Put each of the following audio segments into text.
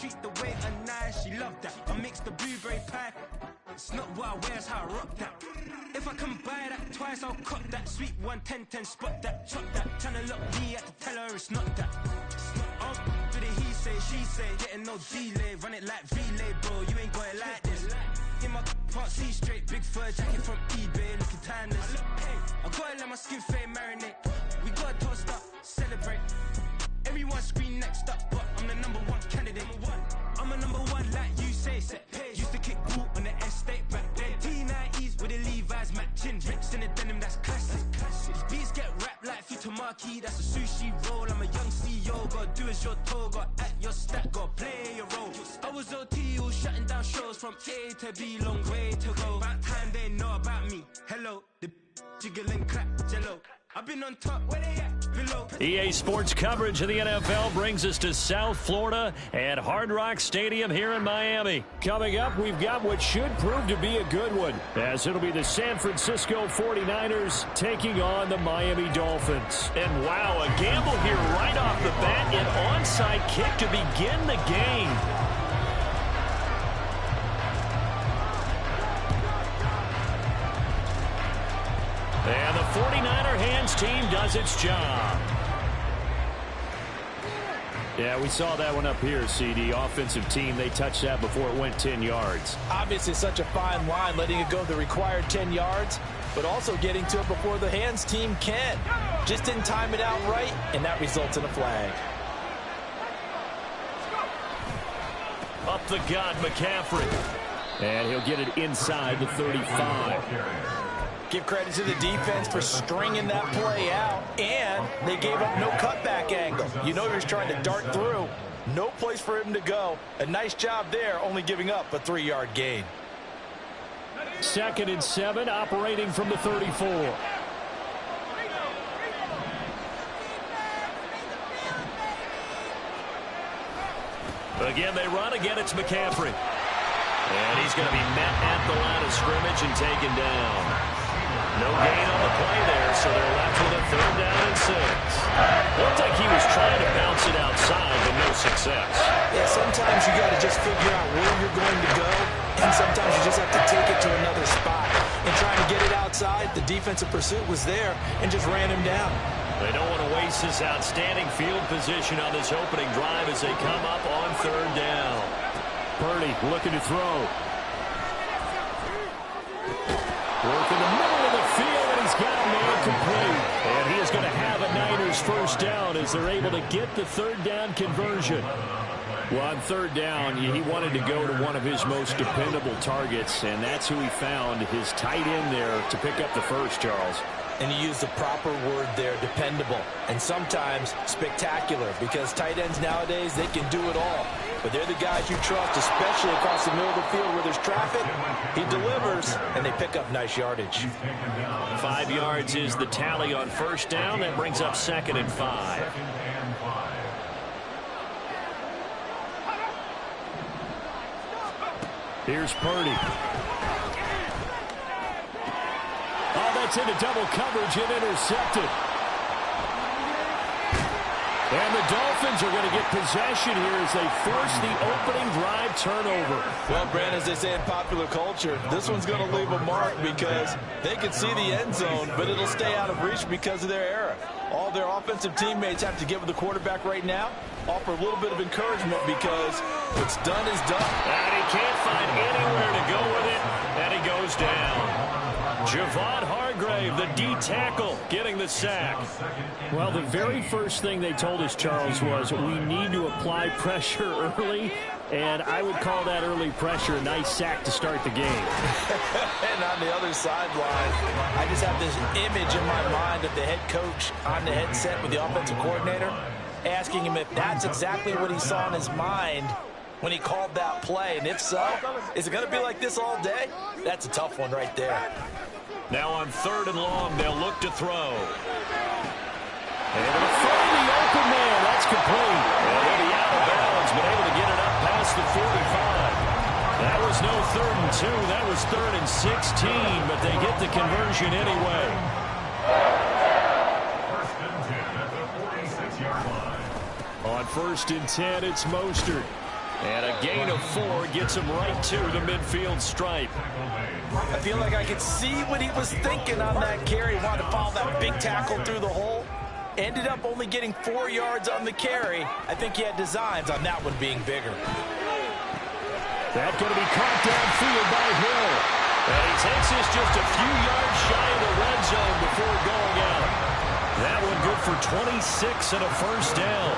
treat the waiter nice, she love that. I mix the blueberry pie. It's not what I wear, it's how I rock that. If I can buy that twice, I'll cut that. Sweet 110, spot that, chop that. Tryna look me at the tell her it's not that. Oh, do the he say, she say, getting no delay. Run it like relay, bro, you ain't got it like this. In my part C straight, big fur jacket from eBay, looking timeless. I gotta let my skin fade marinate. We gotta toast up, celebrate. Everyone scream next up, but I'm the #1 candidate. I'm a #1 like you say. Used to kick boot on the estate back then. T90s with the Levi's matching. Rips in the denim, that's classic. These beats get wrapped like Futamaki, that's a sushi roll. I'm a young CEO, gotta do as you're told. Gotta act your stat, gotta play your role. I was OT, all shutting down shows from A to B, long way to go. About time they know about me. Hello, the jiggle and clap, jello. I've been on top, where they at? Below. EA Sports coverage of the NFL brings us to South Florida at Hard Rock Stadium here in Miami. Coming up, we've got what should prove to be a good one, as it'll be the San Francisco 49ers taking on the Miami Dolphins. And wow, a gamble here right off the bat, an onside kick to begin the game. And the 49er hands team does its job. Yeah, we saw that one up here, CD. Offensive team, they touched that before it went 10 yards. Obviously such a fine line, letting it go the required 10 yards, but also getting to it before the hands team can. Just didn't time it out right, and that results in a flag. Up the gut, McCaffrey. And he'll get it inside the 35. Give credit to the defense for stringing that play out, and they gave up no cutback angle. You know he was trying to dart through. No place for him to go. A nice job there, only giving up a 3-yard gain. 2nd and 7, operating from the 34. Again, they run. Again, it's McCaffrey. And he's going to be met at the line of scrimmage and taken down. No gain on the play there, so they're left with a 3rd down and 6. Looked like he was trying to bounce it outside, but no success. Yeah, sometimes you got to just figure out where you're going to go, and sometimes you just have to take it to another spot. And trying to get it outside, the defensive pursuit was there and just ran him down. They don't want to waste this outstanding field position on this opening drive as they come up on 3rd down. Purdy looking to throw. Work in the middle of the field, and he's got a man complete. And he is going to have a Niners 1st down as they're able to get the 3rd down conversion. Well, on 3rd down, he wanted to go to one of his most dependable targets, and that's who he found, his tight end there, to pick up the first, Charles. And he used the proper word there, dependable, and sometimes spectacular, because tight ends nowadays, they can do it all. But they're the guys you trust, especially across the middle of the field where there's traffic. He delivers, and they pick up nice yardage. 5 yards is the tally on 1st down. That brings up 2nd and 5. Here's Purdy. Oh, that's into double coverage and intercepted. And the Dolphins are going to get possession here as they force the opening drive turnover. Well, Brand, as they say in popular culture, this one's going to leave a mark because they can see the end zone, but it'll stay out of reach because of their error. All their offensive teammates have to give the quarterback right now, offer a little bit of encouragement because what's done is done. And he can't find anywhere to go with it, and he goes down. Javon Hargrave, the D tackle, getting the sack. Well, the very first thing they told us, Charles, was we need to apply pressure early, and I would call that early pressure a nice sack to start the game. And on the other sideline, I just have this image in my mind of the head coach on the headset with the offensive coordinator, asking him if that's exactly what he saw in his mind when he called that play. And if so, is it going to be like this all day? That's a tough one right there. Now on 3rd and long, they'll look to throw. Able to throw the open man. That's complete. And he'll be out of bounds, but able to get it up past the 45. That was no 3rd and 2. That was 3rd and 16, but they get the conversion anyway. 1st and 10 at the 46-yard line. On 1st and 10, it's Mostert. And a gain of 4 gets him right to the midfield stripe. I feel like I could see what he was thinking on that carry. Wanted to follow that big tackle through the hole. Ended up only getting 4 yards on the carry. I think he had designs on that one being bigger. That's going to be caught downfield by Hill. And he takes this just a few yards shy of the red zone before going out. That one good for 26 and a first down.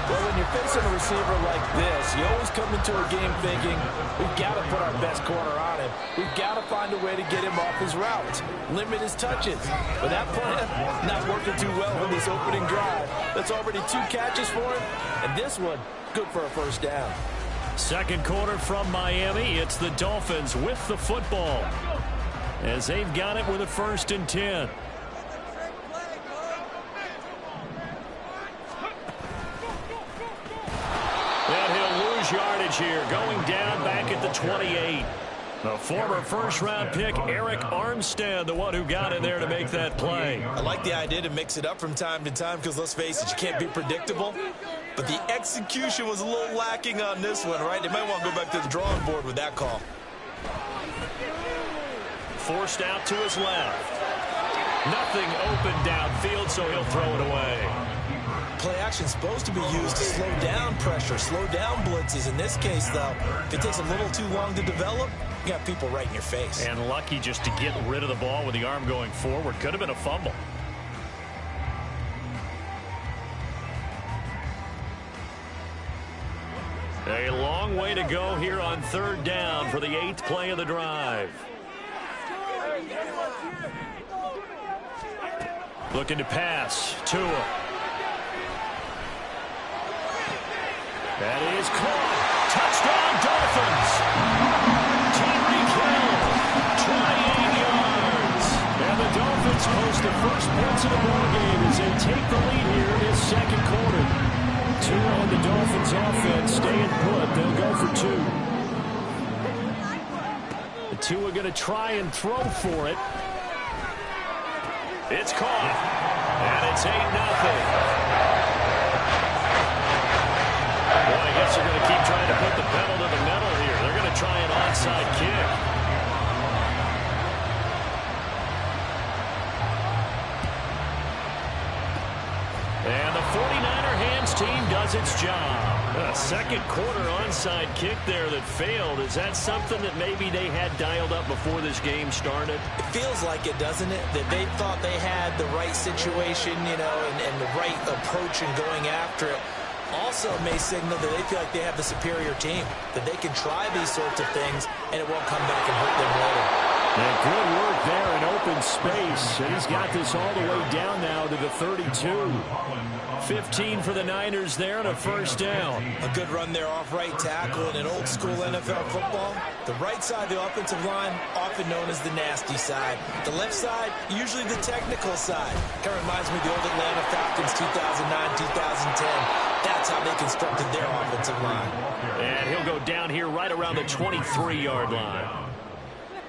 Well, when you're facing a receiver like this, you always come into a game thinking, we've got to put our best corner on him. We've got to find a way to get him off his routes, limit his touches. But that plan not working too well on this opening drive. That's already 2 catches for him, and this one, good for a first down. Second quarter from Miami. It's the Dolphins with the football as they've got it with a 1st and 10. And he'll lose yardage here, going down back at the 28. The former first-round pick, Eric Armstead, the one who got in there to make that play. I like the idea to mix it up from time to time because, let's face it, you can't be predictable. But the execution was a little lacking on this one, right? They might want to go back to the drawing board with that call. Forced out to his left. Nothing open downfield, so he'll throw it away. Play action supposed to be used to slow down pressure, slow down blitzes. In this case, though, if it takes a little too long to develop, you got people right in your face. And lucky just to get rid of the ball with the arm going forward. Could have been a fumble. A long way to go here on 3rd down for the 8th play of the drive. Looking to pass. Tua. That is caught. Touchdown, Dolphins. Tyreek Hill, 28 yards. And the Dolphins post the first points of the ball game as they take the lead here in this second quarter. 2 on the Dolphins offense, staying put. They'll go for 2. The 2 are going to try and throw for it. It's caught. And it's 8-0. Boy, I guess they're going to keep trying to put the pedal to the metal here. They're going to try an onside kick. And the 49er hands team does its job. A second quarter onside kick there that failed. Is that something that maybe they had dialed up before this game started? It feels like it, doesn't it? That they thought they had the right situation, you know, and the right approach in going after it. Also may signal that they feel like they have the superior team, that they can try these sorts of things and it won't come back and hurt them later. And good work there in open space. And he's got this all the way down now to the 32. 15 for the Niners there and a first down. A good run there off right tackle in an old school NFL football. The right side of the offensive line, often known as the nasty side. The left side, usually the technical side. Kind of reminds me of the old Atlanta Falcons 2009-2010. That's how they constructed their offensive line. And he'll go down here right around the 23-yard line.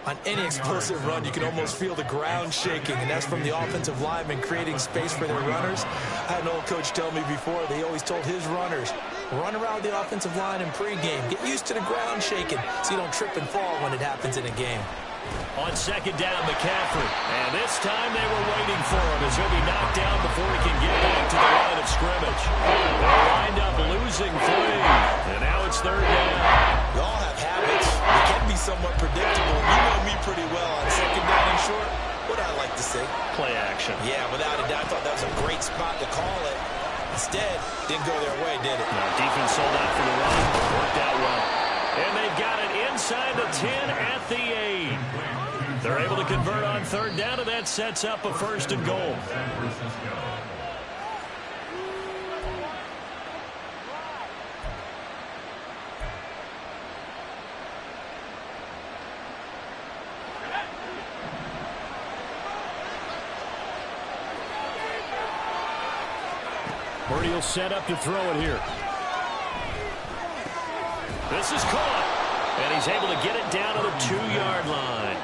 On any explosive run, you can almost feel the ground shaking, and that's from the offensive linemen creating space for their runners. I had an old coach tell me before, they always told his runners, run around the offensive line in pregame. Get used to the ground shaking so you don't trip and fall when it happens in a game. On second down, McCaffrey. And this time they were waiting for him as he'll be knocked down before he can get back to the line of scrimmage. They wind up losing 3. And now it's 3rd down. We all have habits. They can be somewhat predictable. You know me pretty well on second down and short. What I like to say? Play action. Yeah, without a doubt. I thought that was a great spot to call it. Instead, didn't go their way, did it? Now, defense sold out for the run. Worked out well. And they've got it inside the 10 at the 8. They're able to convert on 3rd down, and that sets up a 1st and goal. Purdy will set up to throw it here. This is caught. And he's able to get it down to the 2-yard line.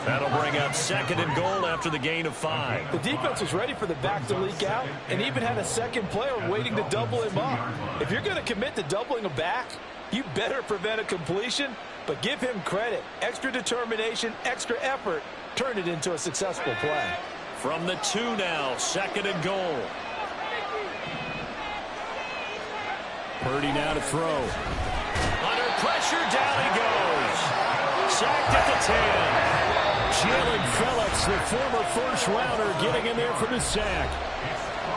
That'll bring up 2nd and goal after the gain of 5. The defense was ready for the back to leak out and even had a second player waiting to double him up. If you're going to commit to doubling a back, You better prevent a completion, but give him credit. Extra determination, extra effort, turned it into a successful play. From the 2 now, 2nd and goal. Purdy now to throw. Under pressure, down he goes. Sacked at the 10. Jalen Phillips, the former first-rounder, getting in there for the sack.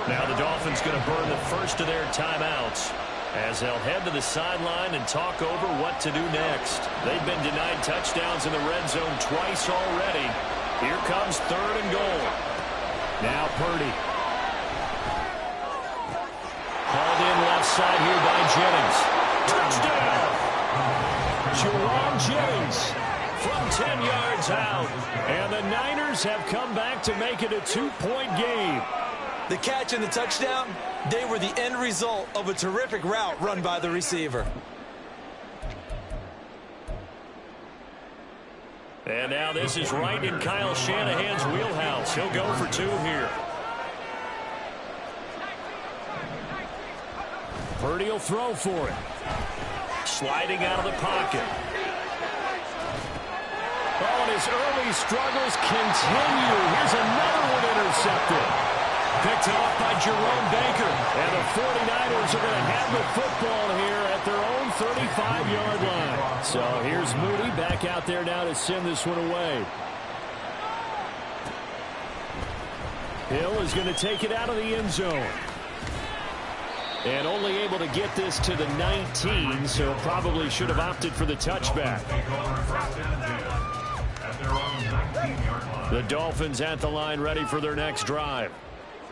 Now the Dolphins going to burn the first of their timeouts as they'll head to the sideline and talk over what to do next. They've been denied touchdowns in the red zone twice already. Here comes 3rd and goal. Now Purdy. Hauled in left side here by Jennings. Touchdown! Jerome Jennings from 10 yards out. And the Niners have come back to make it a 2-point game. The catch and the touchdown, they were the end result of a terrific route run by the receiver. And now this is right in Kyle Shanahan's wheelhouse. He'll go for 2 here. Purdy will throw for it. Sliding out of the pocket. Oh, and his early struggles continue. Here's another one intercepted. Picked off by Jerome Baker. And the 49ers are going to have the football here at their own 35-yard line. So here's Moody back out there now to send this one away. Hill is going to take it out of the end zone. And only able to get this to the 19, so probably should have opted for the touchback. The Dolphins at the line ready for their next drive.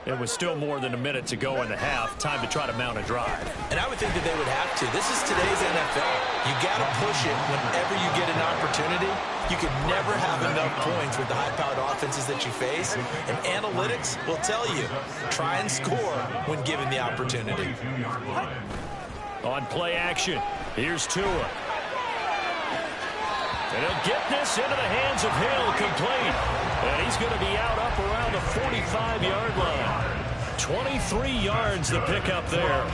It was still more than a minute to go in the half. Time to try to mount a drive. And I would think that they would have to. This is today's NFL. You got to push it whenever you get an opportunity. You can never have enough points with the high-powered offenses that you face. And analytics will tell you, try and score when given the opportunity. On play action, here's Tua. And he'll get this into the hands of Hill, complete. And he's going to be out up around the 45-yard line. 23 yards the pickup there.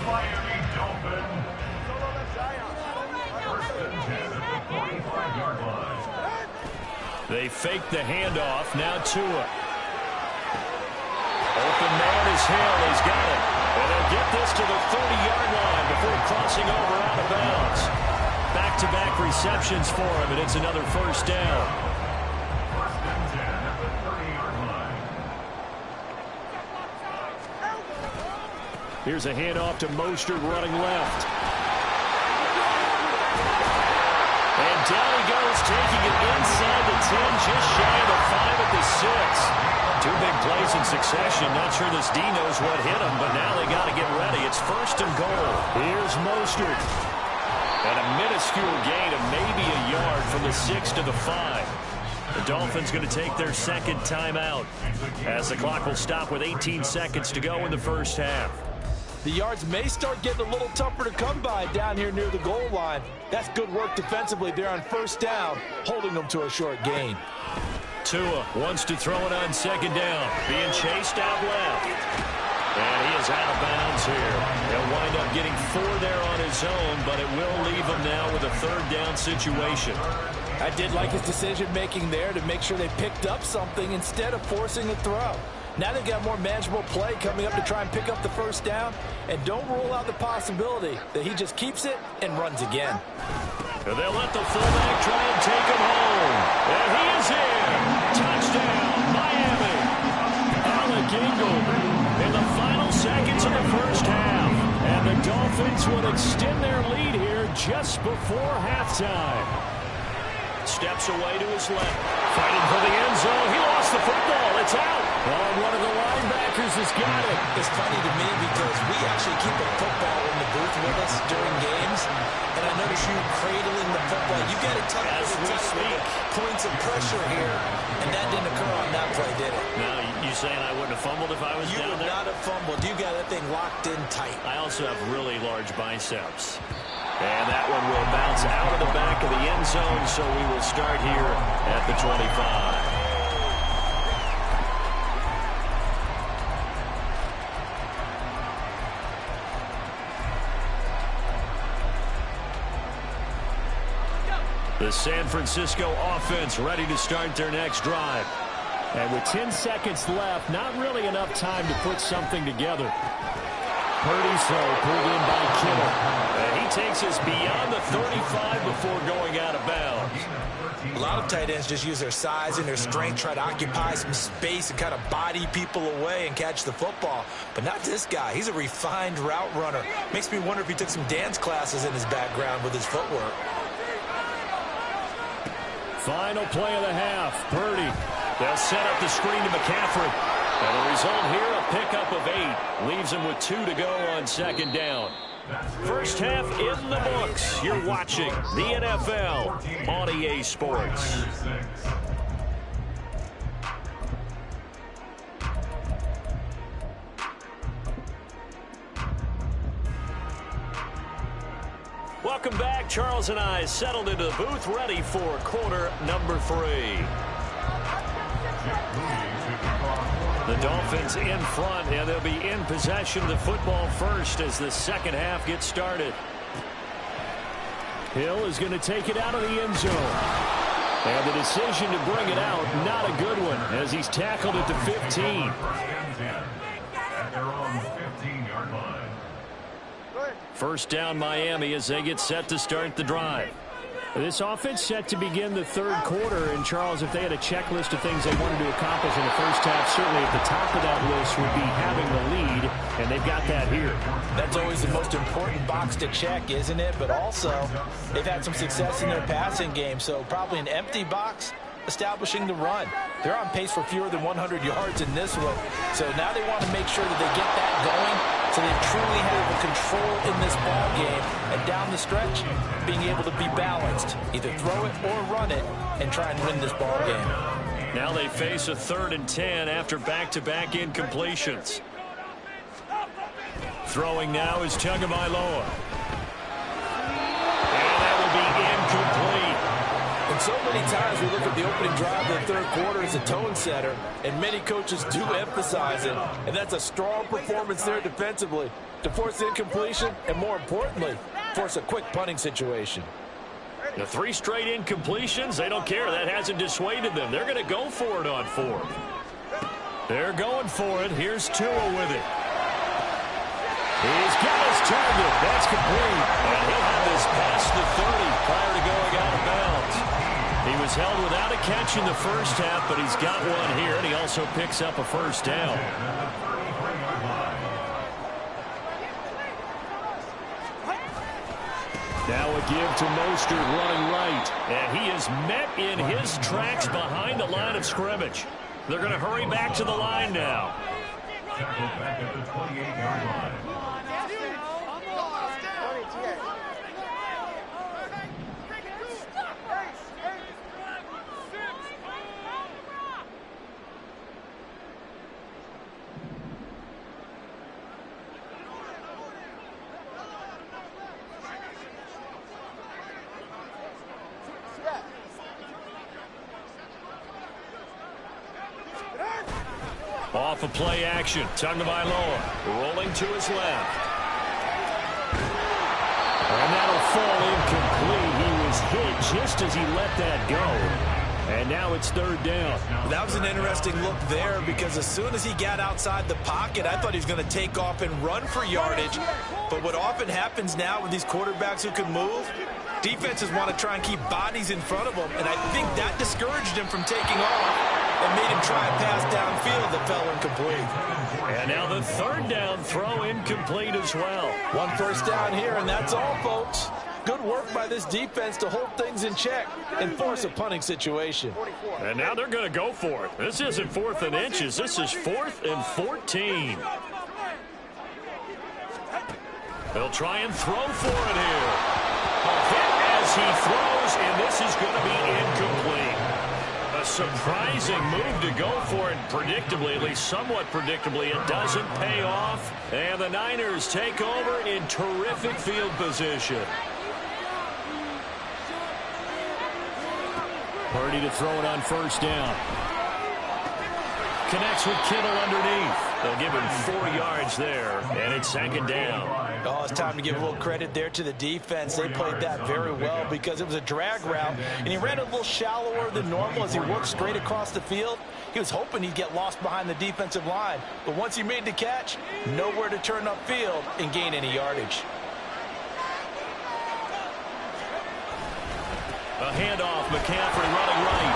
They fake the handoff. Now Tua. Open man is Hill. He's got it. And they'll get this to the 30-yard line before crossing over out of bounds. Back-to-back receptions for him, and it's another first down. Here's a handoff to Mostert running left. And down he goes, taking it inside the 10, just shy of the 5 at the 6. 2 big plays in succession. Not sure this D knows what hit him, but now they got to get ready. It's 1st and goal. Here's Mostert. And a minuscule gain of maybe a yard from the 6 to the 5. The Dolphins going to take their 2nd timeout as the clock will stop with 18 seconds to go in the first half. The yards may start getting a little tougher to come by down here near the goal line. That's good work defensively there on 1st down, holding them to a short gain. Tua wants to throw it on 2nd down, being chased out left. And he is out of bounds here. He'll wind up getting 4 there on his own, but it will leave him now with a 3rd down situation. I did like his decision-making there to make sure they picked up something instead of forcing a throw. Now they've got more manageable play coming up to try and pick up the 1st down, and don't rule out the possibility that he just keeps it and runs again. And they'll let the fullback try and take him home. And he is in. Touchdown, Miami. Alec Ingold in the final seconds of the first half. And the Dolphins will extend their lead here just before halftime. Steps away to his left. Fighting for the end zone. He lost the football. It's out. Oh, one of the linebackers has got it. It's funny to me because we actually keep a football in the booth with us during games. And I notice you cradling the football. You got it tucked as we speak. Points of pressure here. And that didn't occur on that play, did it? No, you saying I wouldn't have fumbled if I was down there? You would not have fumbled. You got that thing locked in tight. I also have really large biceps. And that one will bounce out of the back of the end zone, so we will start here at the 25. The San Francisco offense ready to start their next drive. And with 10 seconds left, not really enough time to put something together. Purdy's throw pulled in by Kittle. And he takes us beyond the 35 before going out of bounds. A lot of tight ends just use their size and their strength, try to occupy some space and kind of body people away and catch the football. But not this guy. He's a refined route runner. Makes me wonder if he took some dance classes in his background with his footwork. Final play of the half. Purdy. They'll set up the screen to McCaffrey. And the result here, a pickup of 8. Leaves him with 2 to go on second down. First half in the books. You're watching the NFL on EA Sports. Welcome back. Charles and I settled into the booth, ready for quarter number 3. The Dolphins in front, and they'll be in possession of the football first as the second half gets started. Hill is going to take it out of the end zone. And the decision to bring it out, not a good one, as he's tackled at the 15. First down Miami as they get set to start the drive. This offense set to begin the third quarter, and Charles, if they had a checklist of things they wanted to accomplish in the first half, certainly at the top of that list would be having the lead, and they've got that here. That's always the most important box to check, isn't it? But also, they've had some success in their passing game, so probably an empty box establishing the run. They're on pace for fewer than 100 yards in this one, so now they want to make sure that they get that going so they truly have a control in this ball game, and down the stretch, being able to be balanced, either throw it or run it, and try and win this ball game. Now they face a 3rd and 10 after back-to-back incompletions. Throwing now is Tagovailoa. And that will be incomplete. And so many times we look at the opening drive of the third quarter as a tone setter, and many coaches do emphasize it, and that's a strong performance there defensively to force incompletion and, more importantly, force a quick punting situation. The 3 straight incompletions, they don't care. That hasn't dissuaded them. They're going to go for it on 4th. They're going for it. Here's Tua with it. He's got his target. That's complete. And he'll have this past the 30 prior to going out of bounds. He was held without a catch in the first half, but he's got one here, and he also picks up a first down. Now a give to Mostert running right, and he is met in his tracks behind the line of scrimmage. They're going to hurry back to the line now. Back at the 28-yard line. Off of play action, Tagovailoa rolling to his left. And that'll fall incomplete. He was hit just as he let that go. And now it's 3rd down. That was an interesting look there because as soon as he got outside the pocket, I thought he was going to take off and run for yardage. But what often happens now with these quarterbacks who can move, defenses want to try and keep bodies in front of them. And I think that discouraged him from taking off and made him try a pass downfield that fell incomplete. And now the 3rd down throw incomplete as well. 1 first down here, and that's all, folks. Good work by this defense to hold things in check and force a punting situation. And now they're going to go for it. This isn't 4th and inches. This is 4th and 14. They'll try and throw for it here. A hit as he throws, and this is going to be incomplete. A surprising move to go for it predictably, at least somewhat predictably. It doesn't pay off, and the Niners take over in terrific field position. Purdy to throw it on first down. Connects with Kittle underneath. They'll give him 4 yards there, and it's 2nd down. Oh, it's time to give a little credit there to the defense. They played that very well because it was a drag route, and he ran a little shallower than normal as he worked straight across the field. He was hoping he'd get lost behind the defensive line, but once he made the catch, nowhere to turn upfield and gain any yardage. A handoff, McCaffrey running right.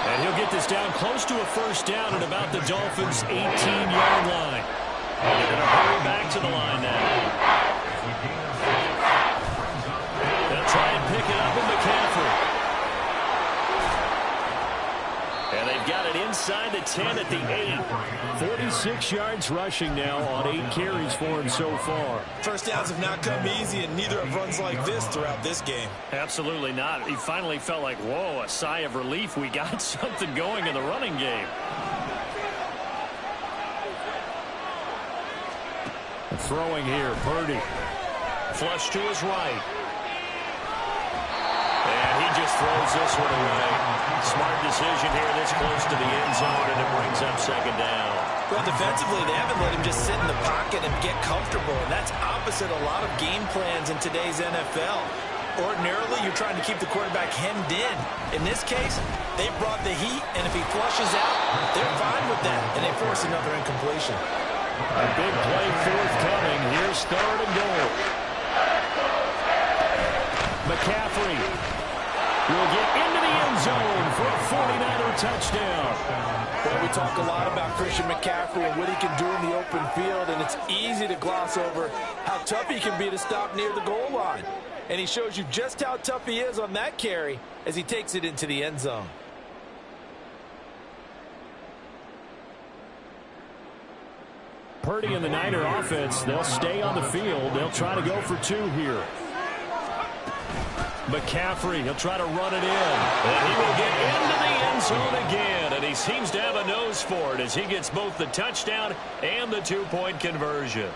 And he'll get this down close to a first down at about the Dolphins' 18-yard line. And they're going to hurry back to the line now. They'll try and pick it up with McCaffrey. And they've got it inside the 10 at the 8. 46 yards rushing now on 8 carries for him so far. First downs have not come easy, and neither have runs like this throughout this game. Absolutely not. He finally felt like, whoa, a sigh of relief. We got something going in the running game. Throwing here, Purdy. Flush to his right. And he just throws this one away. Smart decision here this close to the end zone, and it brings up second down. Well, defensively, they haven't let him just sit in the pocket and get comfortable, and that's opposite a lot of game plans in today's NFL. Ordinarily, you're trying to keep the quarterback hemmed in. In this case, they brought the heat, and if he flushes out, they're fine with that, and they force another incompletion. A big play forthcoming. Here's third and goal. McCaffrey will get into the end zone for a 49er touchdown. Well, we talk a lot about Christian McCaffrey and what he can do in the open field, and it's easy to gloss over how tough he can be to stop near the goal line. And he shows you just how tough he is on that carry as he takes it into the end zone. Purdy and the Niner offense, they'll stay on the field. They'll try to go for 2 here. McCaffrey, he'll try to run it in. And he will get into the end zone again. And he seems to have a nose for it as he gets both the touchdown and the 2-point conversion.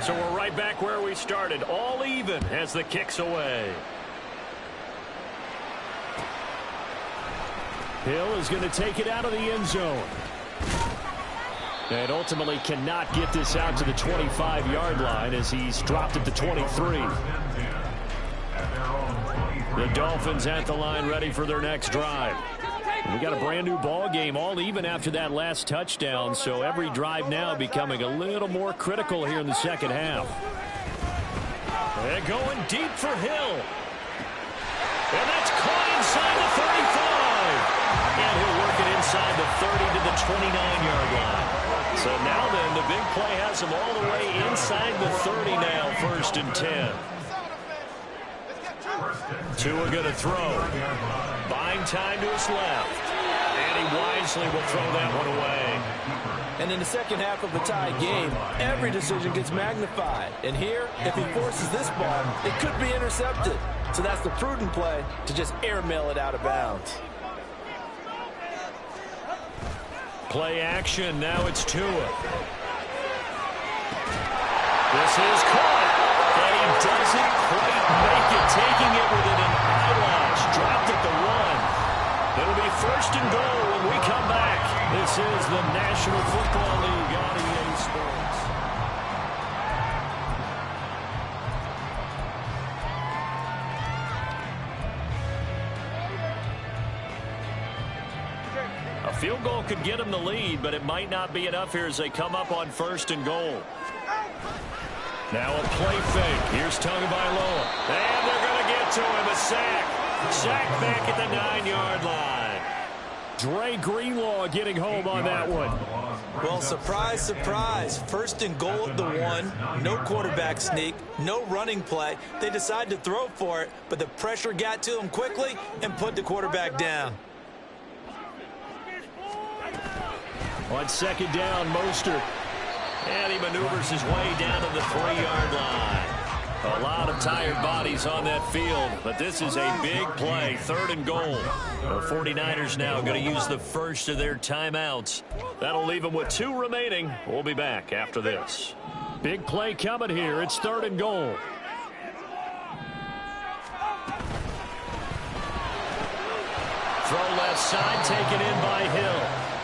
So we're right back where we started. All even as the kick's away. Hill is going to take it out of the end zone. And ultimately cannot get this out to the 25-yard line as he's dropped at the 23. The Dolphins at the line ready for their next drive. We got a brand new ball game, all even after that last touchdown, so every drive now becoming a little more critical here in the second half. They're going deep for Hill. And that's caught inside the 35. And he'll work it inside the 30 to the 29-yard line. So now then, the big play has him all the way inside the 30 now, 1st and 10. Tua going to throw. Buying time to his left. And he wisely will throw that one away. And in the second half of a tie game, every decision gets magnified. And here, if he forces this ball, it could be intercepted. So that's the prudent play to just airmail it out of bounds. Play action. Now it's Tua. This is caught. And he doesn't quite make it, taking it within an eyelash. Dropped at the 1. It'll be 1st and goal when we come back. This is the National Football League on EA Sports. A field goal could get them the lead, but it might not be enough here as they come up on 1st and goal. Now a play fake. Here's Tagovailoa. And they're going to get to him. A sack. Sack back at the 9-yard line. Dre Greenlaw getting home on that one. Well, surprise, surprise. 1st and goal at the 1. No quarterback sneak. No running play. They decide to throw for it, but the pressure got to him quickly and put the quarterback down. On 2nd down, Mostert. And he maneuvers his way down to the 3-yard line. A lot of tired bodies on that field, but this is a big play. 3rd and goal. The 49ers now going to use the first of their timeouts. That'll leave them with 2 remaining. We'll be back after this. Big play coming here. It's 3rd and goal. Throw left side, taken in by Hill.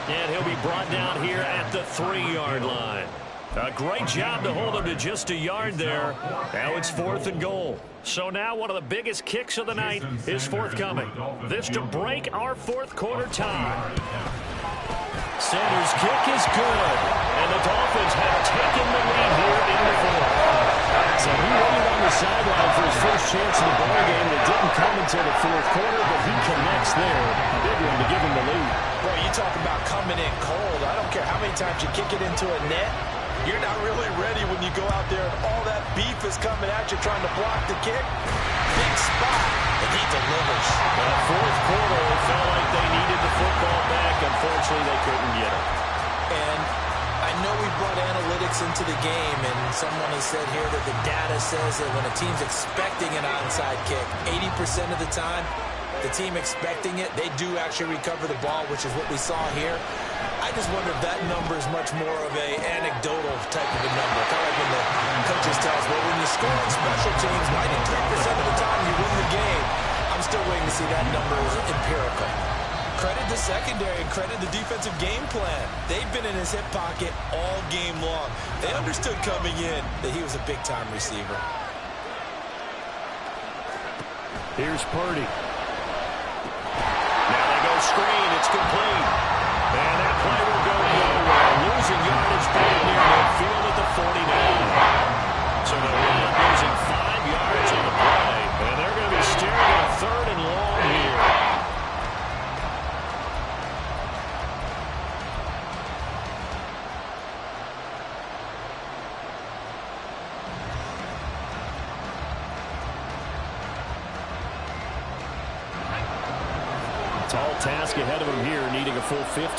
And he'll be brought down here at the 3-yard line. A great job to hold him to just a yard there. Now it's 4th and goal. So now one of the biggest kicks of the night is forthcoming. This to break our 4th quarter tie. Sanders' kick is good. And the Dolphins have taken the lead here in the 4th. So he waited on the sideline for his first chance in the ball game. It didn't come until the 4th quarter, but he connects there. A big one to give him the lead. Boy, you talk about coming in cold. I don't care how many times you kick it into a net. You're not really ready when you go out there and all that beef is coming at you trying to block the kick. Big spot, and he delivers. The 4th quarter, it felt like they needed the football back. Unfortunately, they couldn't get it. And I know we brought analytics into the game, and someone has said here that the data says that when a team's expecting an onside kick, 80% of the time, the team expecting it, they do actually recover the ball, which is what we saw here. I just wonder if that number is much more of a anecdotal type of a number. Kind of like when the coaches tell us, well, when you score on special teams, 93% of the time you win the game. I'm still waiting to see that number is empirical. Credit the secondary and credit the defensive game plan. They've been in his hip pocket all game long. They understood coming in that he was a big-time receiver. Here's Purdy. Now they go screen. It's complete. And that play will go nowhere. Losing yardage back near midfield at the 49. So they're not losing 5 yards on the play. And they're going to be staring at a 3rd and long here. Tall task ahead of him here, needing a full 15.